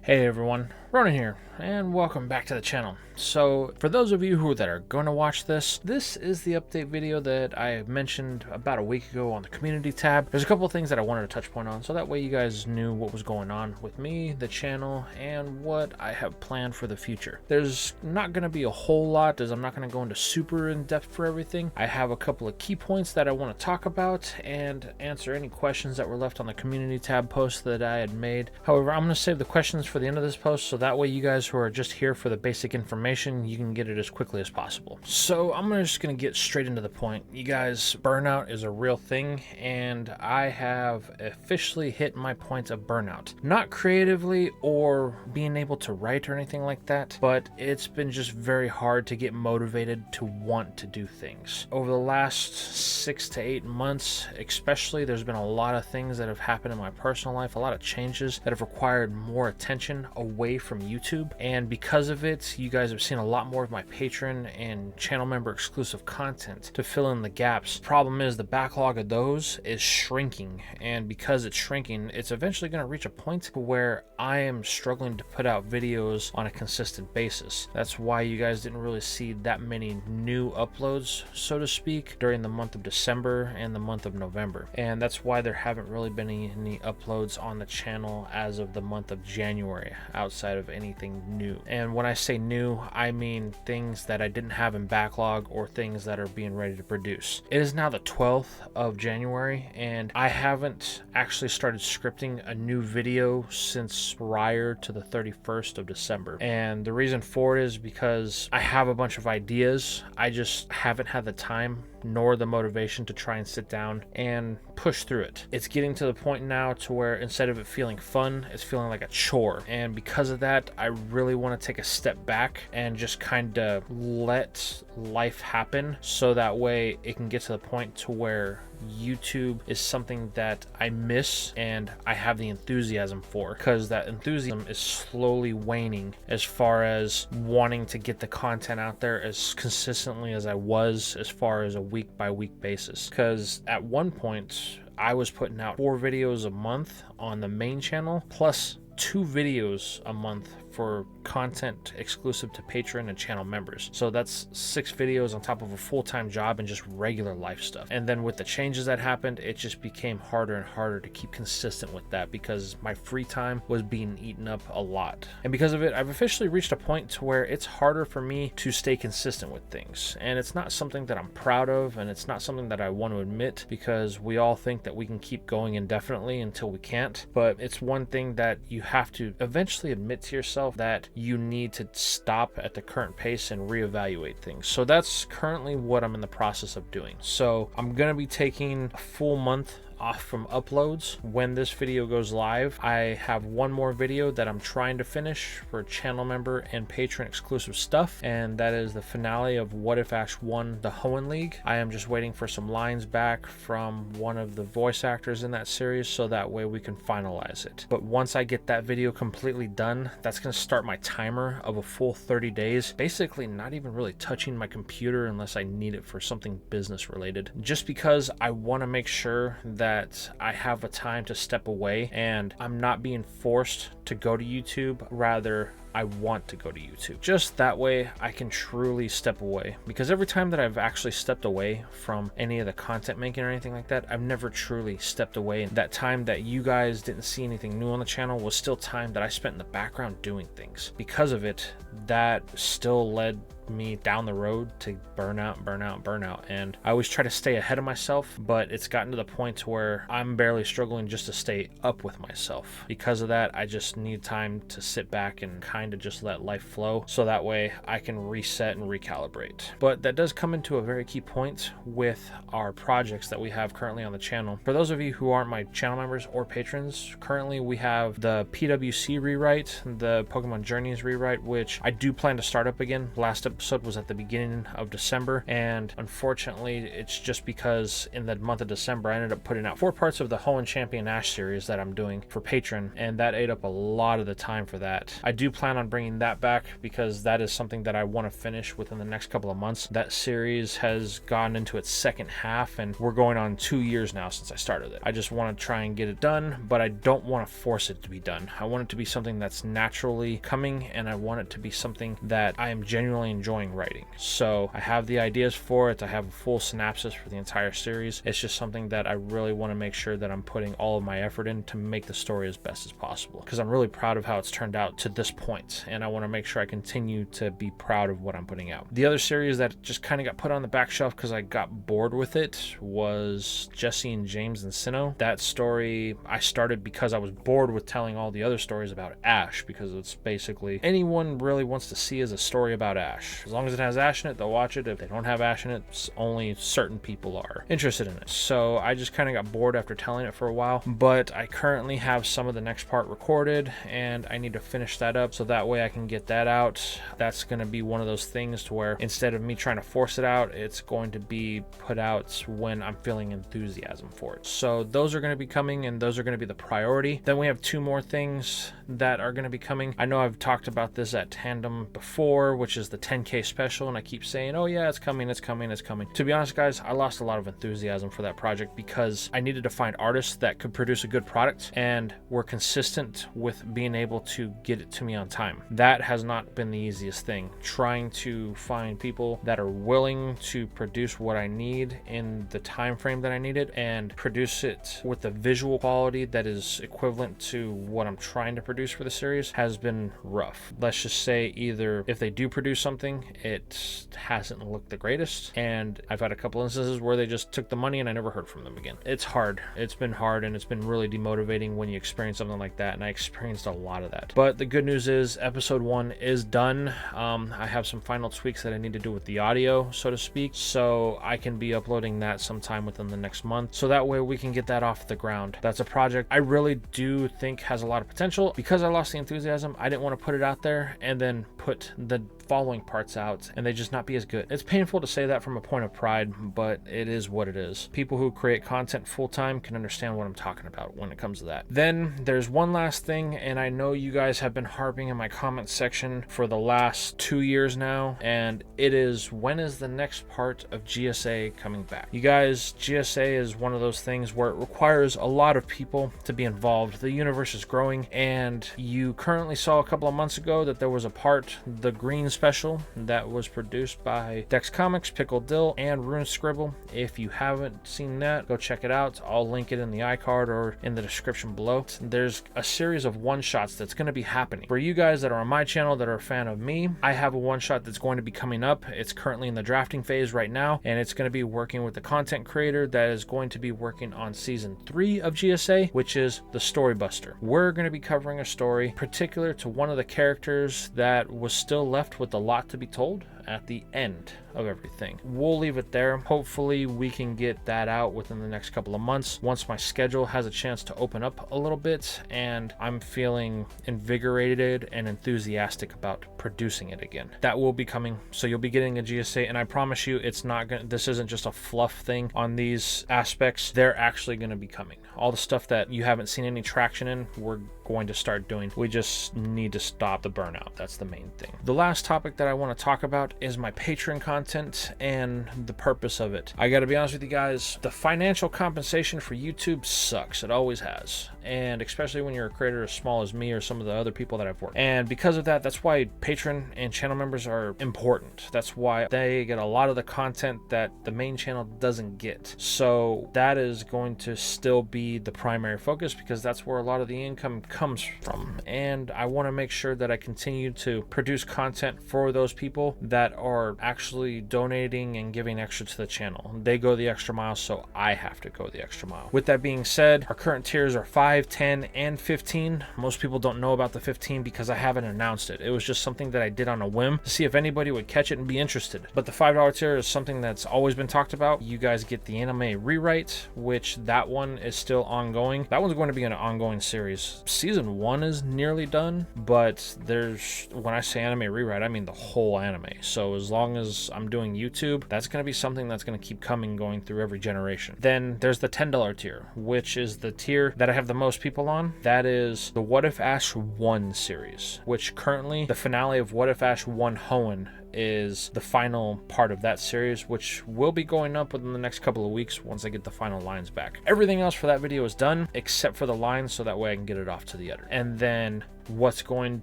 Hey everyone, Ronan here, and welcome back to the channel. So, for those of you that are going to watch this is the update video that I mentioned about a week ago on the community tab. There's a couple of things that I wanted to touch point on, so that way you guys knew what was going on with me, the channel, and what I have planned for the future. There's not going to be a whole lot, as I'm not going to go into super in-depth for everything. I have a couple of key points that I want to talk about and answer any questions that were left on the community tab post that I had made. However, I'm going to save the questions for the end of this post, so that way you guys who are just here for the basic information, you can get it as quickly as possible. So I'm just going to get straight into the point. You guys, burnout is a real thing, and I have officially hit my point of burnout. Not creatively or being able to write or anything like that, but it's been just very hard to get motivated to want to do things. Over the last 6 to 8 months, especially, there's been a lot of things that have happened in my personal life, a lot of changes that have required more attention away from YouTube, and because of it, you guys have seen a lot more of my patron and channel member exclusive content to fill in the gaps. Problem is, the backlog of those is shrinking, and because it's shrinking, it's eventually going to reach a point where I am struggling to put out videos on a consistent basis. That's why you guys didn't really see that many new uploads, so to speak, during the month of December and the month of November, and that's why there haven't really been any uploads on the channel as of the month of January outside of anything new. And when I say new, I mean things that I didn't have in backlog or things that are being ready to produce. It is now the 12th of January, and I haven't actually started scripting a new video since prior to the 31st of December. And the reason for it is because I have a bunch of ideas. I just haven't had the time nor the motivation to try and sit down and push through it. It's getting to the point now to where instead of it feeling fun, it's feeling like a chore. And because of that, I really want to take a step back and just kind of let life happen, so that way it can get to the point to where YouTube is something that I miss and I have the enthusiasm for, because that enthusiasm is slowly waning as far as wanting to get the content out there as consistently as I was, as far as a week by week basis. Because at one point I was putting out 4 videos a month on the main channel, plus 2 videos a month for content exclusive to patron and channel members. So that's 6 videos on top of a full-time job and just regular life stuff. And then with the changes that happened, it just became harder and harder to keep consistent with that, because my free time was being eaten up a lot. And because of it, I've officially reached a point to where it's harder for me to stay consistent with things. And it's not something that I'm proud of, and it's not something that I want to admit, because we all think that we can keep going indefinitely until we can't. But it's one thing that you have to eventually admit to yourself, that you need to stop at the current pace and reevaluate things. So that's currently what I'm in the process of doing. So I'm going to be taking a full month off from uploads when this video goes live. I have one more video that I'm trying to finish for channel member and patron exclusive stuff, and that is the finale of What If Ash won the Hoenn League. I am just waiting for some lines back from one of the voice actors in that series, so that way we can finalize it. But once I get that video completely done, that's going to start my timer of a full 30 days, basically not even really touching my computer unless I need it for something business related, just because I want to make sure that I have a time to step away and I'm not being forced to go to YouTube. Rather, I want to go to YouTube. Just that way I can truly step away, because every time that I've actually stepped away from any of the content making or anything like that, I've never truly stepped away. And that time that you guys didn't see anything new on the channel was still time that I spent in the background doing things. Because of it, that still led me down the road to burnout. And I always try to stay ahead of myself, but it's gotten to the point to where I'm barely struggling just to stay up with myself. Because of that, I just need time to sit back and kind of just let life flow, so that way I can reset and recalibrate. But that does come into a very key point with our projects that we have currently on the channel. For those of you who aren't my channel members or patrons, currently we have the PWC rewrite, the Pokemon Journeys rewrite, which I do plan to start up again. Last episode was at the beginning of December, and unfortunately it's just because in the month of December I ended up putting out 4 parts of the Hoenn Champion Ash series that I'm doing for patron, and that ate up a lot of the time for that. I do plan plan on bringing that back because that is something that I want to finish within the next couple of months. That series has gone into its second half, and we're going on 2 years now since I started it. I just want to try and get it done, but I don't want to force it to be done. I want it to be something that's naturally coming, and I want it to be something that I am genuinely enjoying writing. So I have the ideas for it. I have a full synopsis for the entire series. It's just something that I really want to make sure that I'm putting all of my effort in to make the story as best as possible, because I'm really proud of how it's turned out to this point, and I want to make sure I continue to be proud of what I'm putting out. The other series that just kind of got put on the back shelf because I got bored with it was Jesse and James and Sinnoh. That story I started because I was bored with telling all the other stories about Ash, because it's basically anyone really wants to see is a story about Ash. As long as it has Ash in it, they'll watch it. If they don't have Ash in it, only certain people are interested in it. So I just kind of got bored after telling it for a while, but I currently have some of the next part recorded, and I need to finish that up so that way I can get that out. That's going to be one of those things to where instead of me trying to force it out, it's going to be put out when I'm feeling enthusiasm for it. So those are going to be coming, and those are going to be the priority. Then we have 2 more things that are going to be coming. I know I've talked about this at Tandem before, which is the 10K special, and I keep saying, oh yeah, it's coming, it's coming, it's coming. To be honest, guys, I lost a lot of enthusiasm for that project because I needed to find artists that could produce a good product and were consistent with being able to get it to me on time. That has not been the easiest thing. Trying to find people that are willing to produce what I need in the time frame that I need it, and produce it with the visual quality that is equivalent to what I'm trying to produce for the series has been rough. Let's just say either if they do produce something, it hasn't looked the greatest, and I've had a couple instances where they just took the money and I never heard from them again. It's hard. It's been hard, and it's been really demotivating when you experience something like that, and I experienced a lot of that. But the good news is episode 1 is done. I have some final tweaks that I need to do with the audio, so to speak, so I can be uploading that sometime within the next month, so that way we can get that off the ground. That's a project I really do think has a lot of potential. Because I lost the enthusiasm, I didn't want to put it out there and then put the following parts out and they just not be as good. It's painful to say that from a point of pride, but it is what it is. People who create content full-time can understand what I'm talking about when it comes to that. Then there's one last thing, and I know you guys have been harping in my comment section for the last 2 years now, and it is, when is the next part of GSA coming back? You guys, GSA is one of those things where it requires a lot of people to be involved. The universe is growing, and you currently saw a couple of months ago that there was a part, the green special, that was produced by Dex Comics, Pickle Dill, and Rune Scribble. If you haven't seen that, go check it out. I'll link it in the iCard or in the description below. There's a series of one-shots that's going to be happening. For you guys that are on my channel that are a fan of me, I have a one-shot that's going to be coming up. It's currently in the drafting phase right now, and it's going to be working with the content creator that is going to be working on season 3 of GSA, which is the Story Buster. We're going to be covering a story particular to one of the characters that was still left with a lot to be told at the end of everything. We'll leave it there. Hopefully we can get that out within the next couple of months once my schedule has a chance to open up a little bit and I'm feeling invigorated and enthusiastic about producing it again. That will be coming, so you'll be getting a GSA, and I promise you it's not gonna, this isn't just a fluff thing on these aspects. They're actually going to be coming. All the stuff that you haven't seen any traction in, we're going to start doing. We just need to stop the burnout. That's the main thing. The last topic that I want to talk about is my Patreon content and the purpose of it. I got to be honest with you guys, the financial compensation for YouTube sucks. It always has. And especially when you're a creator as small as me or some of the other people that I've worked. And because of that, that's why Patreon and channel members are important. That's why they get a lot of the content that the main channel doesn't get. So that is going to still be the primary focus because that's where a lot of the income comes from. And I want to make sure that I continue to produce content for those people that are actually donating and giving extra to the channel. They go the extra mile, so I have to go the extra mile. With that being said, our current tiers are 5, 10, and 15. Most people don't know about the 15 because I haven't announced it. It was just something that I did on a whim to see if anybody would catch it and be interested. But the $5 tier is something that's always been talked about. You guys get the anime rewrite, which that one is still ongoing. That one's going to be an ongoing series. Season 1 is nearly done, but there's, when I say anime rewrite, I mean the whole anime. So as long as I'm doing YouTube, that's going to be something that's going to keep coming, going through every generation. Then there's the $10 tier, which is the tier that I have the most people on. That is the What If Ash 1 series, which currently the finale of What If Ash 1 Hoenn is the final part of that series, which will be going up within the next couple of weeks once I get the final lines back. Everything else for that video is done except for the lines, so that way I can get it off to the editor. And then what's going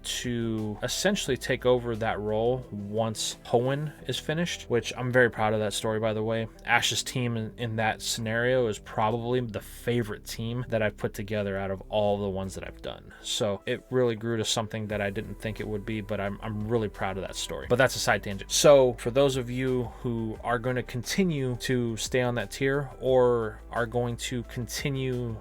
to essentially take over that role once Hoenn is finished, which I'm very proud of that story, by the way. Ash's team in that scenario is probably the favorite team that I've put together out of all the ones that I've done. So it really grew to something that I didn't think it would be, but I'm really proud of that story. But that's a side tangent. So for those of you who are going to continue to stay on that tier, or are going to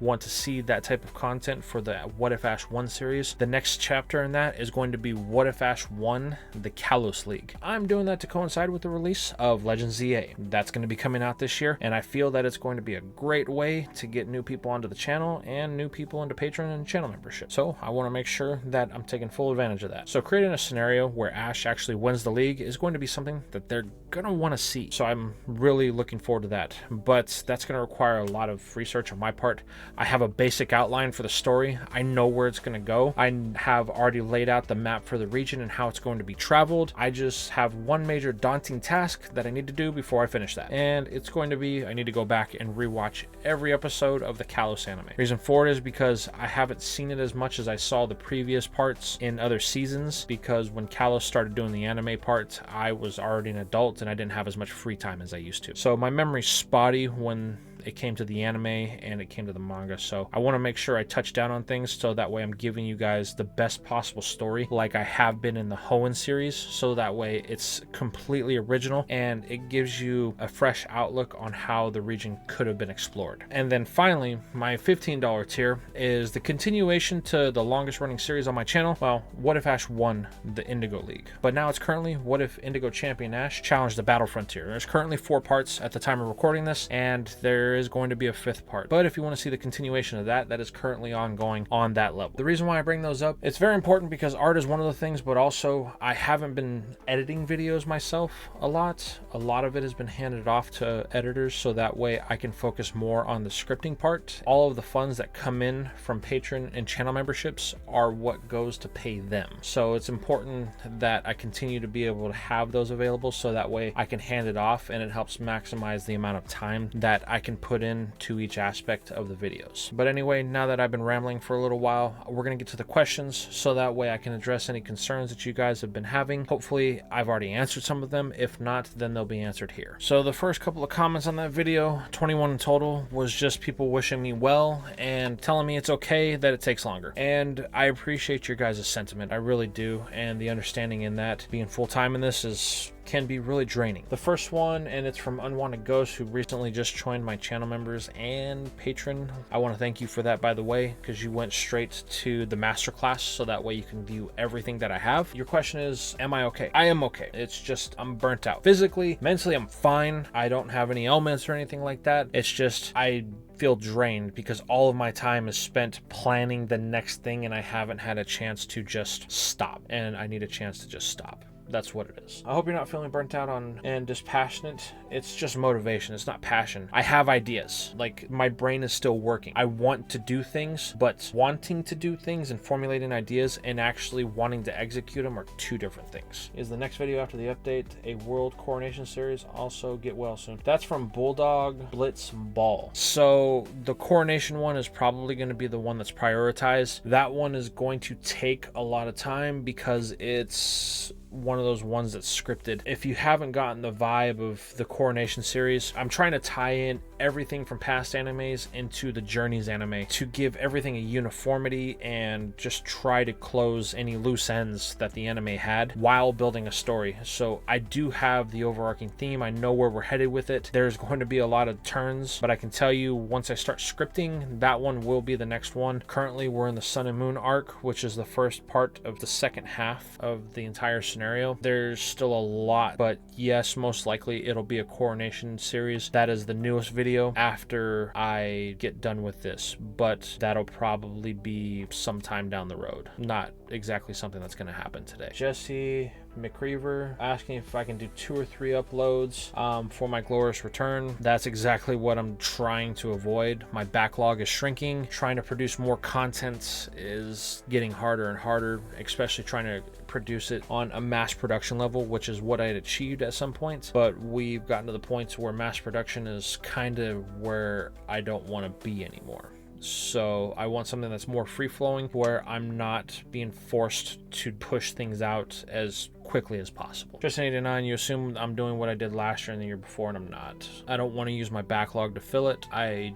want to see that type of content for the What If Ash 1 series, the next chapter in that is going to be What If Ash 1, the Kalos League. I'm doing that to coincide with the release of Legends ZA. That's going to be coming out this year, and I feel that it's going to be a great way to get new people onto the channel and new people into Patreon and channel membership. So I want to make sure that I'm taking full advantage of that. So creating a scenario where Ash actually wins the league is going to be something that they're going to want to see. So I'm really looking forward to that, but that's going to require a lot of research on my part. I have a basic outline for the story. I know where it's going to go. I have already laid out the map for the region and how it's going to be traveled. I just have one major daunting task that I need to do before I finish that, and it's going to be I need to go back and rewatch every episode of the Kalos anime. Reason for it is because I haven't seen it as much as I saw the previous parts in other seasons, because when Kalos started doing the anime part, I was already an adult and I didn't have as much free time as I used to. So my memory's spotty when it came to the anime and it came to the manga, so I want to make sure I touch down on things so that way I'm giving you guys the best possible story like I have been in the Hoenn series, so that way it's completely original and it gives you a fresh outlook on how the region could have been explored. And then finally, my $15 tier is the continuation to the longest running series on my channel. Well, What If Ash won the Indigo League, but now it's currently What If Indigo Champion Ash challenged the Battle Frontier. There's currently 4 parts at the time of recording this, and there is going to be a 5th part. But if you want to see the continuation of that, that is currently ongoing on that level. The reason why I bring those up, it's very important because art is one of the things, but also I haven't been editing videos myself a lot. A lot of it has been handed off to editors, so that way I can focus more on the scripting part. All of the funds that come in from Patreon and channel memberships are what goes to pay them. So it's important that I continue to be able to have those available, so that way I can hand it off and it helps maximize the amount of time that I can put into each aspect of the videos. But anyway, now that I've been rambling for a little while, we're going to get to the questions, so that way I can address any concerns that you guys have been having. Hopefully I've already answered some of them. If not, then they'll be answered here. So the first couple of comments on that video, 21 in total, was just people wishing me well and telling me it's okay that it takes longer. And I appreciate your guys' sentiment. I really do. And the understanding in that being full-time in this can be really draining. The first one, and it's from Unwanted Ghost, who recently just joined my channel members and patron. I want to thank you for that, by the way, because you went straight to the masterclass, so that way you can view everything that I have. Your question is, am I okay? I am okay. It's just I'm burnt out. Physically, mentally, I'm fine. I don't have any ailments or anything like that. It's just I feel drained because all of my time is spent planning the next thing and I haven't had a chance to just stop, and I need a chance to just stop. That's what it is. I hope you're not feeling burnt out and dispassionate. It's just motivation. It's not passion. I have ideas. Like, my brain is still working. I want to do things, but wanting to do things and formulating ideas and actually wanting to execute them are 2 different things. Is the next video after the update a world coronation series? Also, get well soon. That's from Bulldog Blitz Ball. So the coronation one is probably going to be the one that's prioritized. That one is going to take a lot of time because it's one of those ones that's scripted. If you haven't gotten the vibe of the coronation series, I'm trying to tie in everything from past animes into the Journeys anime to give everything a uniformity and just try to close any loose ends that the anime had while building a story. So I do have the overarching theme. I know where we're headed with it. There's going to be a lot of turns, but I can tell you once I start scripting, that one will be the next one. Currently we're in the Sun and Moon arc, which is the first part of the second half of the entire scenario. There's still a lot, but yes, most likely it'll be a coronation series. That is the newest video after I get done with this, but that'll probably be sometime down the road. Not exactly something that's going to happen today. Jesse McReaver asking if I can do 2 or 3 uploads for my glorious return. That's exactly what I'm trying to avoid. My backlog is shrinking. Trying to produce more content is getting harder and harder, especially trying to produce it on a mass production level, which is what I had achieved at some points. But we've gotten to the points where mass production is kind of where I don't want to be anymore. So I want something that's more free-flowing, where I'm not being forced to push things out as quickly as possible. Justin89, you assume I'm doing what I did last year and the year before, and I'm not. I don't want to use my backlog to fill it. I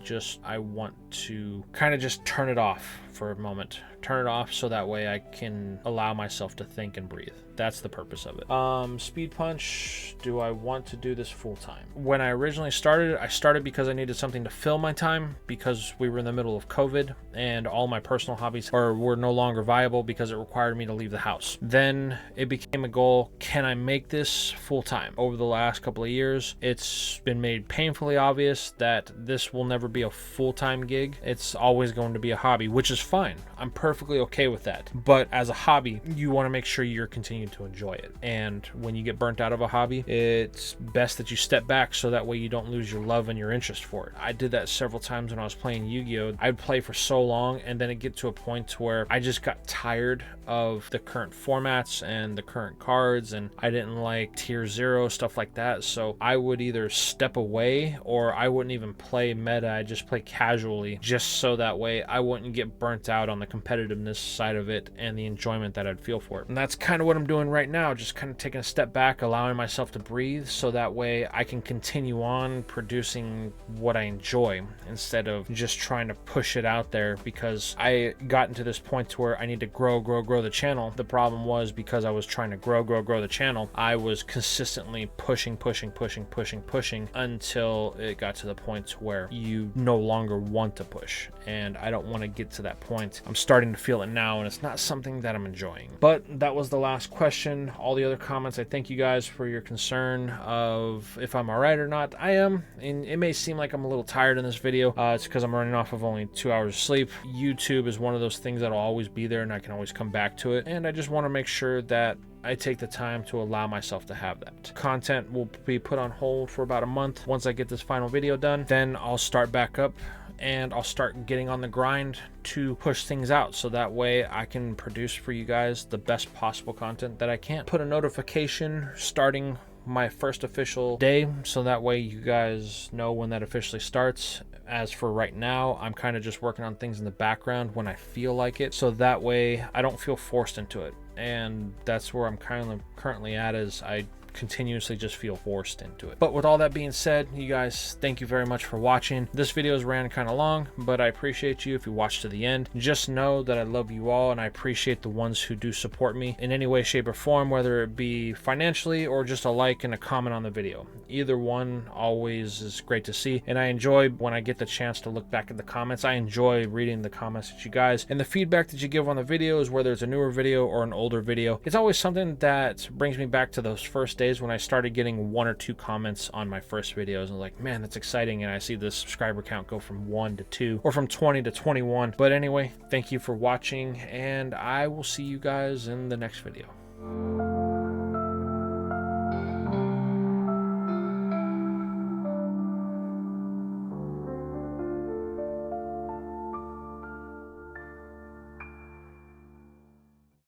want to kind of just turn it off for a moment. Turn it off so that way I can allow myself to think and breathe. That's the purpose of it. Speed Punch, do I want to do this full time? When I originally started, I started because I needed something to fill my time, because we were in the middle of COVID and all my personal hobbies were no longer viable because it required me to leave the house. Then it became a goal, can I make this full time? Over the last couple of years, it's been made painfully obvious that this will never be a full-time gig. It's always going to be a hobby, which is fine. I'm perfectly okay with that. But as a hobby, you want to make sure you're continuing to enjoy it. And when you get burnt out of a hobby, it's best that you step back so that way you don't lose your love and your interest for it. I did that several times when I was playing Yu-Gi-Oh! I'd play for so long, and then it'd get to a point where I just got tired of the current formats and the current cards, and I didn't like tier 0, stuff like that. So I would either step away, or I wouldn't even play meta. I'd just play casually, just so that way I wouldn't get burnt out on the competitiveness side of it and the enjoyment that I'd feel for it. And that's kind of what I'm doing right now, just kind of taking a step back, allowing myself to breathe, so that way I can continue on producing what I enjoy instead of just trying to push it out there, because I got into this point to where I need to grow the channel. The problem was, because I was trying to grow the channel, I was consistently pushing until it got to the point where you no longer want to push, and I don't want to get to that point. I'm starting to feel it now, and it's not something that I'm enjoying. But that was the last question. All the other comments, I thank you guys for your concern of if I'm all right or not. I am, and it may seem like I'm a little tired in this video. It's because I'm running off of only 2 hours of sleep. YouTube is one of those things that'll always be there, and I can always come back to it, and I just want to make sure that I take the time to allow myself to have that. Content will be put on hold for about a month. Once I get this final video done, then I'll start back up, and I'll start getting on the grind to push things out, so that way I can produce for you guys the best possible content that I can. Put a notification starting my first official day, so that way you guys know when that officially starts. As for right now, I'm kind of just working on things in the background when I feel like it, so that way I don't feel forced into it. And that's where I'm kind of currently at, is I continuously just feel forced into it. But with all that being said, you guys, thank you very much for watching. This video ran kind of long, but I appreciate you if you watched to the end. Just know that I love you all, and I appreciate the ones who do support me in any way, shape, or form, whether it be financially or just a like and a comment on the video. Either one always is great to see, and I enjoy when I get the chance to look back at the comments. I enjoy reading the comments that you guys and the feedback that you give on the videos, whether it's a newer video or an older video. It's always something that brings me back to those first days when I started getting 1 or 2 comments on my first videos, and like, man, that's exciting, and I see the subscriber count go from 1 to 2 or from 20 to 21. But anyway, thank you for watching, and I will see you guys in the next video.